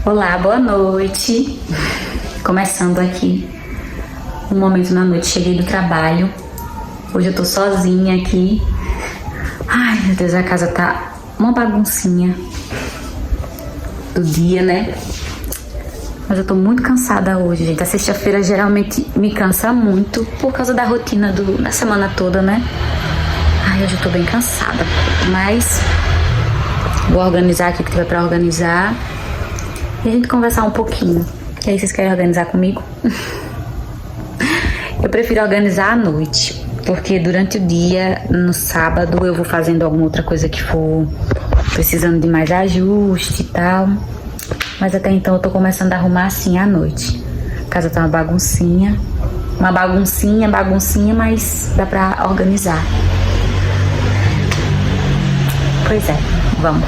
Olá, boa noite. Começando aqui um momento na noite. Cheguei do trabalho. Hoje eu tô sozinha aqui. Ai, meu Deus, a casa tá uma baguncinha do dia, né? Mas eu tô muito cansada hoje, gente. A sexta-feira geralmente me cansa muito por causa da rotina da semana toda, né? Ai, hoje eu tô bem cansada. Mas vou organizar aqui o que tiver pra organizar e a gente conversar um pouquinho. E aí, vocês querem organizar comigo? Eu prefiro organizar à noite, porque durante o dia, no sábado, eu vou fazendo alguma outra coisa que for precisando de mais ajuste e tal. Mas até então eu tô começando a arrumar assim à noite. A casa tá uma baguncinha, mas dá pra organizar. Pois é, vamos.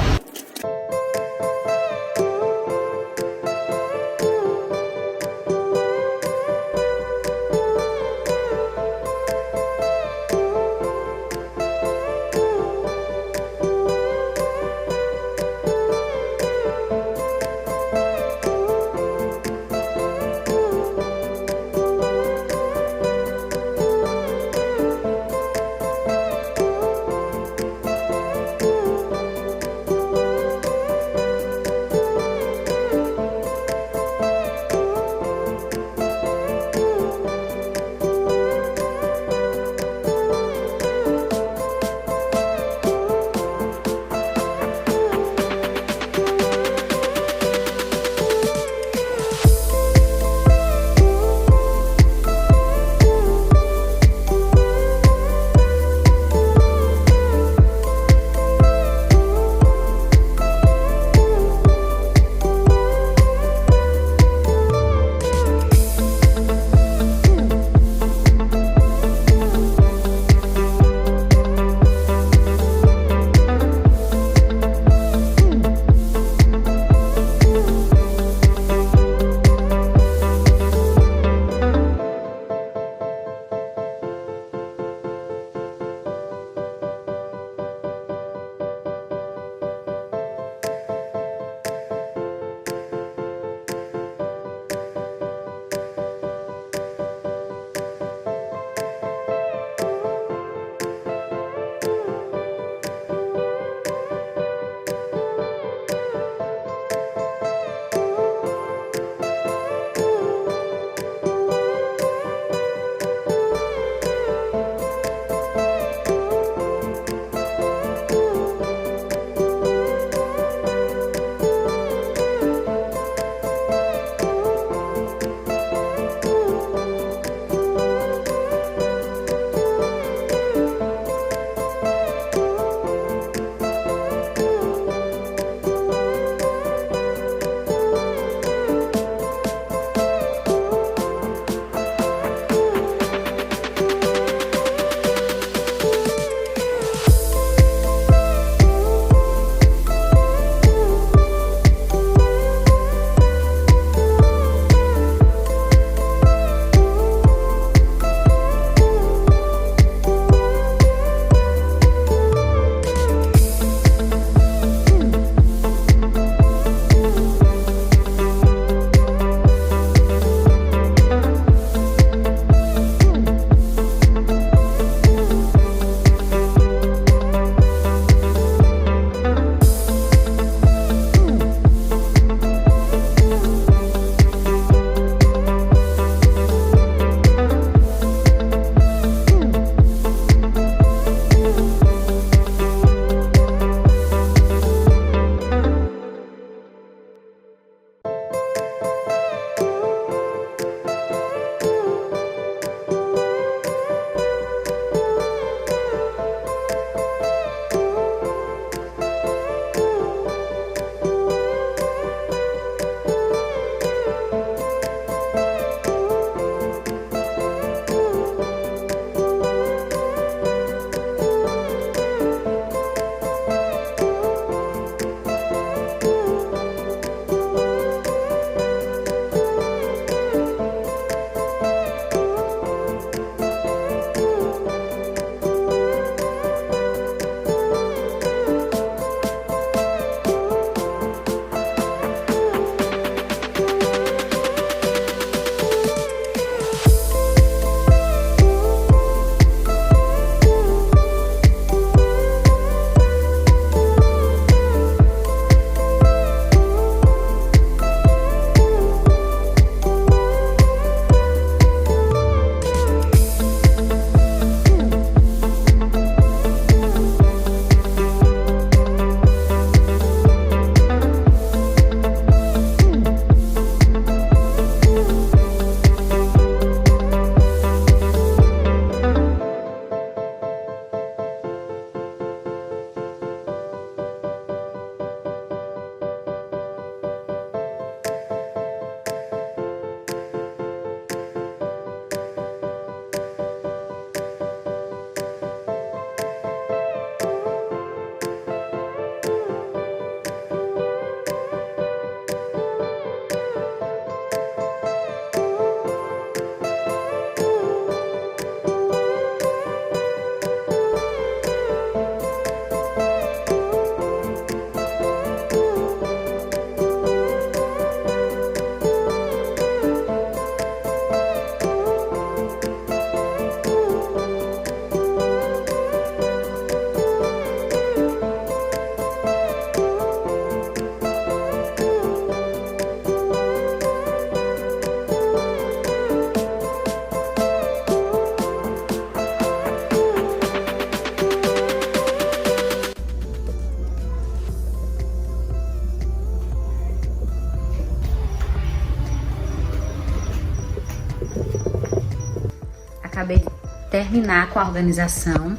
acabei de terminar com a organização.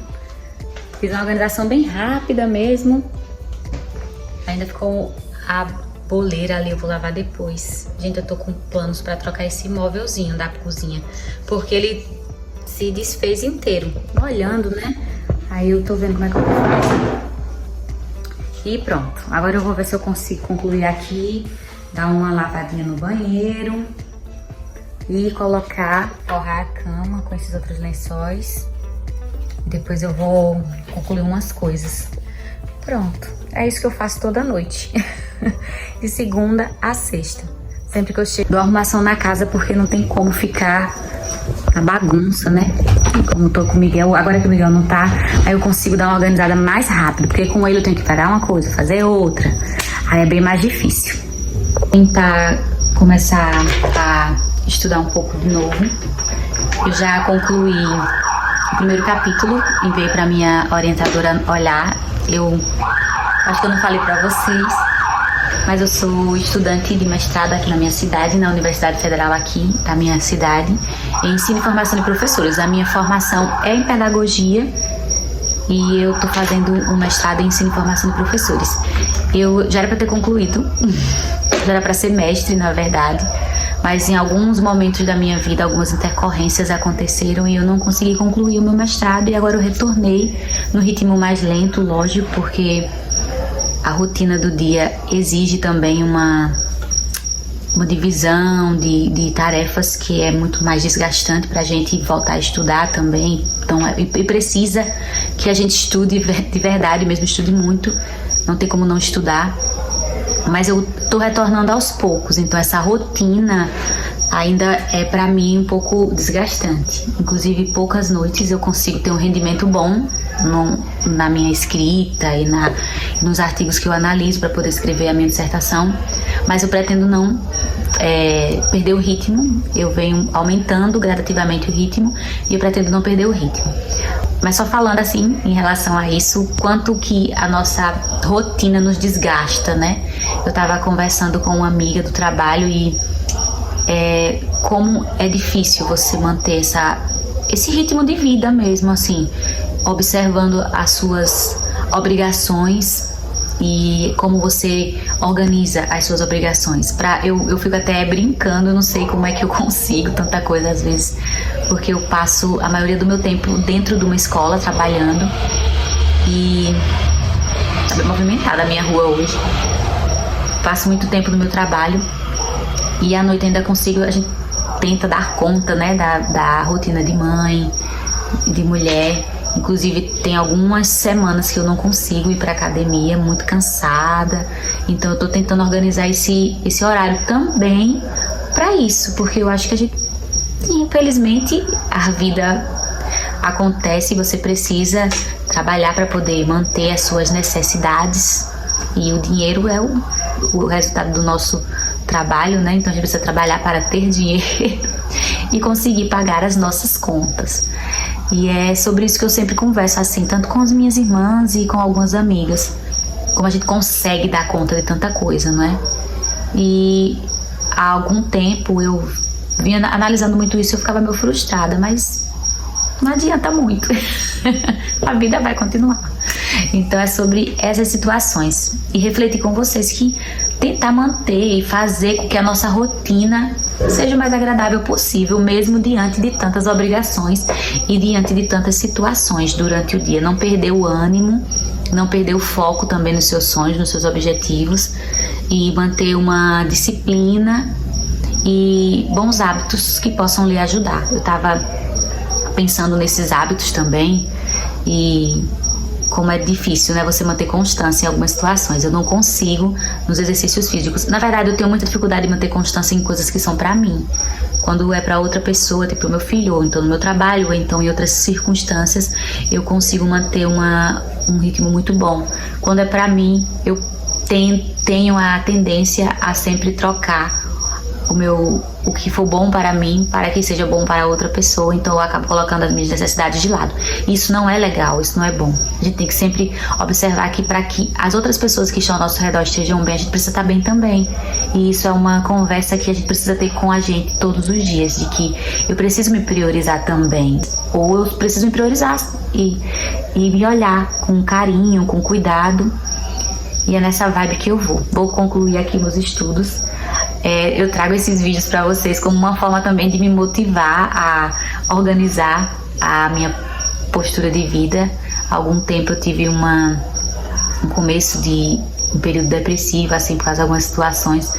Fiz uma organização bem rápida mesmo. Ainda ficou a boleira ali, eu vou lavar depois. Gente, eu tô com planos pra trocar esse móvelzinho da cozinha, porque ele se desfez inteiro, molhando, né? Aí eu tô vendo como é que eu vou fazer. E pronto, agora eu vou ver se eu consigo concluir aqui, dar uma lavadinha no banheiro e colocar, forrar a cama com esses outros lençóis. Depois eu vou concluir umas coisas. Pronto, é isso que eu faço toda noite, de segunda a sexta. Sempre que eu chego, dou arrumação na casa, porque não tem como ficar a bagunça, né? Como tô com o Miguel, agora que o Miguel não tá, aí eu consigo dar uma organizada mais rápido, porque com ele eu tenho que parar uma coisa, fazer outra. Aí é bem mais difícil. Tentar começar a estudar um pouco de novo. Eu já concluí o primeiro capítulo, enviei pra minha orientadora olhar. Eu acho que eu não falei pra vocês, mas eu sou estudante de mestrado aqui na minha cidade, na Universidade Federal aqui da minha cidade, em ensino e formação de professores. A minha formação é em pedagogia e eu tô fazendo um mestrado em ensino e formação de professores. Eu já era pra ter concluído, já era pra ser mestre, na verdade, mas em alguns momentos da minha vida, algumas intercorrências aconteceram e eu não consegui concluir o meu mestrado, e agora eu retornei no ritmo mais lento, lógico, porque a rotina do dia exige também uma divisão de tarefas que é muito mais desgastante para a gente voltar a estudar também. Então, e precisa que a gente estude de verdade, mesmo estude muito, não tem como não estudar. Mas eu tô retornando aos poucos, então essa rotina ainda é para mim um pouco desgastante. Inclusive, poucas noites eu consigo ter um rendimento bom na minha escrita e nos artigos que eu analiso para poder escrever a minha dissertação, mas eu pretendo não perder o ritmo. Eu venho aumentando gradativamente o ritmo e eu pretendo não perder o ritmo. Mas só falando assim, em relação a isso, quanto que a nossa rotina nos desgasta, né? Eu tava conversando com uma amiga do trabalho e como é difícil você manter esse ritmo de vida mesmo, assim, observando as suas obrigações e como você organiza as suas obrigações. Eu fico até brincando, eu não sei como é que eu consigo tanta coisa às vezes, porque eu passo a maioria do meu tempo dentro de uma escola trabalhando e tá bem movimentada a minha rua hoje. Passo muito tempo no meu trabalho e à noite ainda consigo, a gente tenta dar conta, né, da rotina de mãe, de mulher. Inclusive tem algumas semanas que eu não consigo ir pra academia, muito cansada. Então eu tô tentando organizar esse horário também pra isso, porque eu acho que a gente, infelizmente, a vida acontece e você precisa trabalhar para poder manter as suas necessidades, e o dinheiro é o resultado do nosso trabalho, né? Então a gente precisa trabalhar para ter dinheiro e conseguir pagar as nossas contas. E é sobre isso que eu sempre converso, assim, tanto com as minhas irmãs e com algumas amigas, como a gente consegue dar conta de tanta coisa, não é? E há algum tempo eu vinha analisando muito isso e eu ficava meio frustrada, mas não adianta muito. A vida vai continuar. Então é sobre essas situações e refletir com vocês que tentar manter e fazer com que a nossa rotina seja o mais agradável possível, mesmo diante de tantas obrigações e diante de tantas situações durante o dia. Não perder o ânimo, não perder o foco também nos seus sonhos, nos seus objetivos, e manter uma disciplina e bons hábitos que possam lhe ajudar. Eu estava pensando nesses hábitos também e como é difícil, né, você manter constância em algumas situações. Eu não consigo nos exercícios físicos. Na verdade, eu tenho muita dificuldade de manter constância em coisas que são pra mim. Quando é pra outra pessoa, tipo o meu filho, ou então no meu trabalho, ou então em outras circunstâncias, eu consigo manter um ritmo muito bom. Quando é pra mim, eu tenho a tendência a sempre trocar o que for bom para mim, para que seja bom para outra pessoa, então eu acabo colocando as minhas necessidades de lado. Isso não é legal, isso não é bom. A gente tem que sempre observar que para que as outras pessoas que estão ao nosso redor estejam bem, a gente precisa estar bem também. E isso é uma conversa que a gente precisa ter com a gente todos os dias, de que eu preciso me priorizar também, ou eu preciso me priorizar e me olhar com carinho, com cuidado. E é nessa vibe que eu vou concluir aqui meus estudos. Eu trago esses vídeos para vocês como uma forma também de me motivar a organizar a minha postura de vida. Há algum tempo eu tive um começo de um período depressivo, assim, por causa de algumas situações.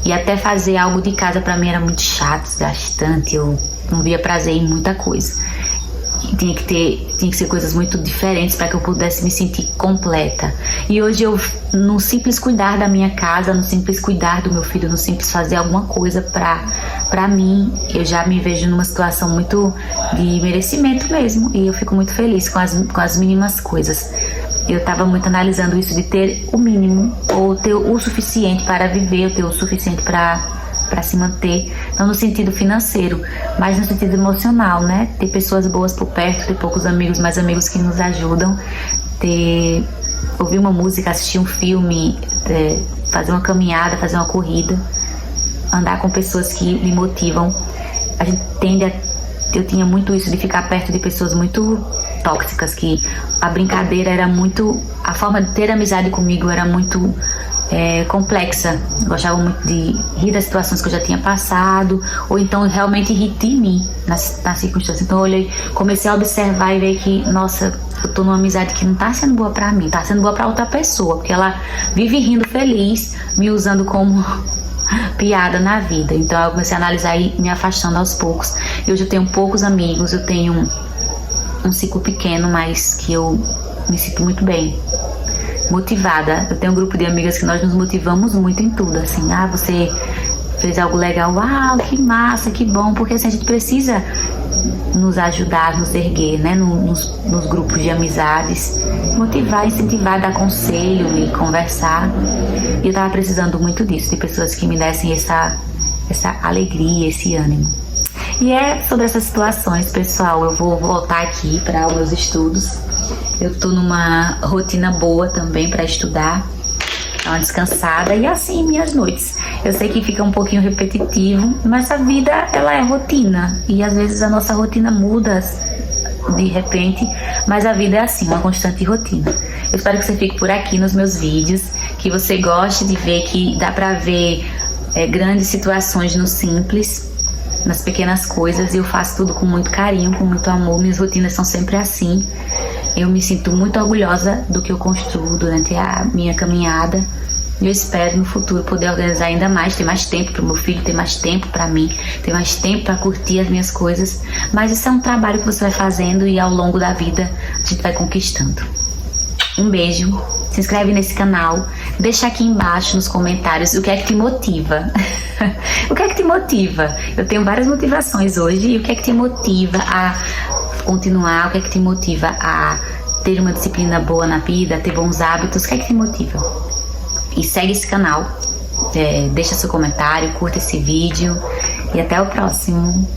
E até fazer algo de casa para mim era muito chato, desgastante. Eu não via prazer em muita coisa. Tinha que ser coisas muito diferentes para que eu pudesse me sentir completa. E hoje no simples cuidar da minha casa, no simples cuidar do meu filho, no simples fazer alguma coisa pra mim, eu já me vejo numa situação muito de merecimento mesmo. E eu fico muito feliz com as mínimas coisas. Eu estava muito analisando isso de ter o mínimo, ou ter o suficiente para viver, ou ter o suficiente para se manter, não no sentido financeiro, mas no sentido emocional, né? Ter pessoas boas por perto, ter poucos amigos, mas amigos que nos ajudam, ouvir uma música, assistir um filme, fazer uma caminhada, fazer uma corrida, andar com pessoas que me motivam. A gente eu tinha muito isso de ficar perto de pessoas muito tóxicas, que a brincadeira era muito, a forma de ter amizade comigo era muito complexa. Eu gostava muito de rir das situações que eu já tinha passado, ou então realmente rir de mim nas circunstâncias. Então eu comecei a observar e ver que, nossa, eu tô numa amizade que não tá sendo boa pra mim, tá sendo boa pra outra pessoa, porque ela vive rindo feliz, me usando como piada na vida. Então eu comecei a analisar e me afastando aos poucos. E hoje eu tenho poucos amigos, eu tenho um ciclo pequeno, mas que eu me sinto muito bem, motivada. Eu tenho um grupo de amigas que nós nos motivamos muito em tudo, assim, você fez algo legal, uau, que massa, que bom, porque assim, a gente precisa nos ajudar, nos erguer, né, nos grupos de amizades, motivar, incentivar, dar conselho e conversar. E eu tava precisando muito disso, de pessoas que me dessem essa alegria, esse ânimo. E é sobre essas situações, pessoal, eu vou voltar aqui para os meus estudos. Eu tô numa rotina boa também para estudar, uma descansada, e assim minhas noites. Eu sei que fica um pouquinho repetitivo, mas a vida, ela é rotina, e às vezes a nossa rotina muda de repente, mas a vida é assim, uma constante rotina. Eu espero que você fique por aqui nos meus vídeos, que você goste de ver que dá pra ver grandes situações no simples, nas pequenas coisas, e eu faço tudo com muito carinho, com muito amor. Minhas rotinas são sempre assim. Eu me sinto muito orgulhosa do que eu construo durante a minha caminhada. Eu espero no futuro poder organizar ainda mais, ter mais tempo para o meu filho, ter mais tempo para mim, ter mais tempo para curtir as minhas coisas. Mas isso é um trabalho que você vai fazendo e ao longo da vida a gente vai conquistando. Um beijo, se inscreve nesse canal, deixa aqui embaixo nos comentários o que é que te motiva. O que é que te motiva? Eu tenho várias motivações hoje, e o que é que te motiva a continuar? O que é que te motiva a ter uma disciplina boa na vida, a ter bons hábitos? O que é que te motiva? E segue esse canal, deixa seu comentário, curta esse vídeo e até o próximo.